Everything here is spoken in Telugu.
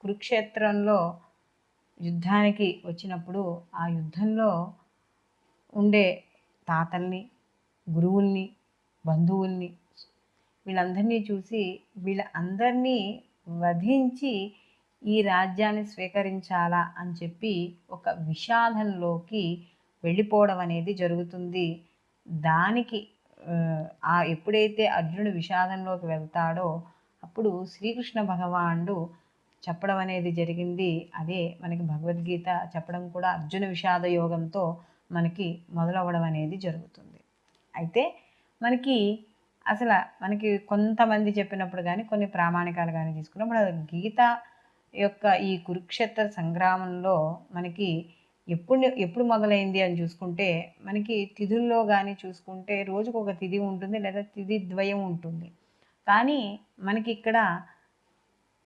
కురుక్షేత్రంలో యుద్ధానికి వచ్చినప్పుడు ఆ యుద్ధంలో ఉండే తాతల్ని, గురువుల్ని, బంధువుల్ని వీళ్ళందరినీ చూసి వీళ్ళందరినీ వధించి ఈ రాజ్యాన్ని స్వీకరించాలా అని చెప్పి ఒక విషాదంలోకి వెళ్ళిపోవడం అనేది జరుగుతుంది. దానికి ఎప్పుడైతే అర్జునుడు విషాదంలోకి వెళ్తాడో అప్పుడు శ్రీకృష్ణ భగవానుడు చెప్పడం అనేది జరిగింది. అదే మనకి భగవద్గీత చెప్పడం కూడా అర్జున విషాద యోగంతో మనకి మొదలవ్వడం అనేది జరుగుతుంది. అయితే మనకి కొంతమంది చెప్పినప్పుడు కానీ కొన్ని ప్రామాణికాలు కానీ తీసుకున్నప్పుడు గీత యొక్క ఈ కురుక్షేత్ర సంగ్రామంలో మనకి ఎప్పుడు మొదలైంది అని చూసుకుంటే మనకి తిథుల్లో కానీ చూసుకుంటే రోజుకు ఒక తిథి ఉంటుంది, లేదా తిథి ద్వయం ఉంటుంది. కానీ మనకి ఇక్కడ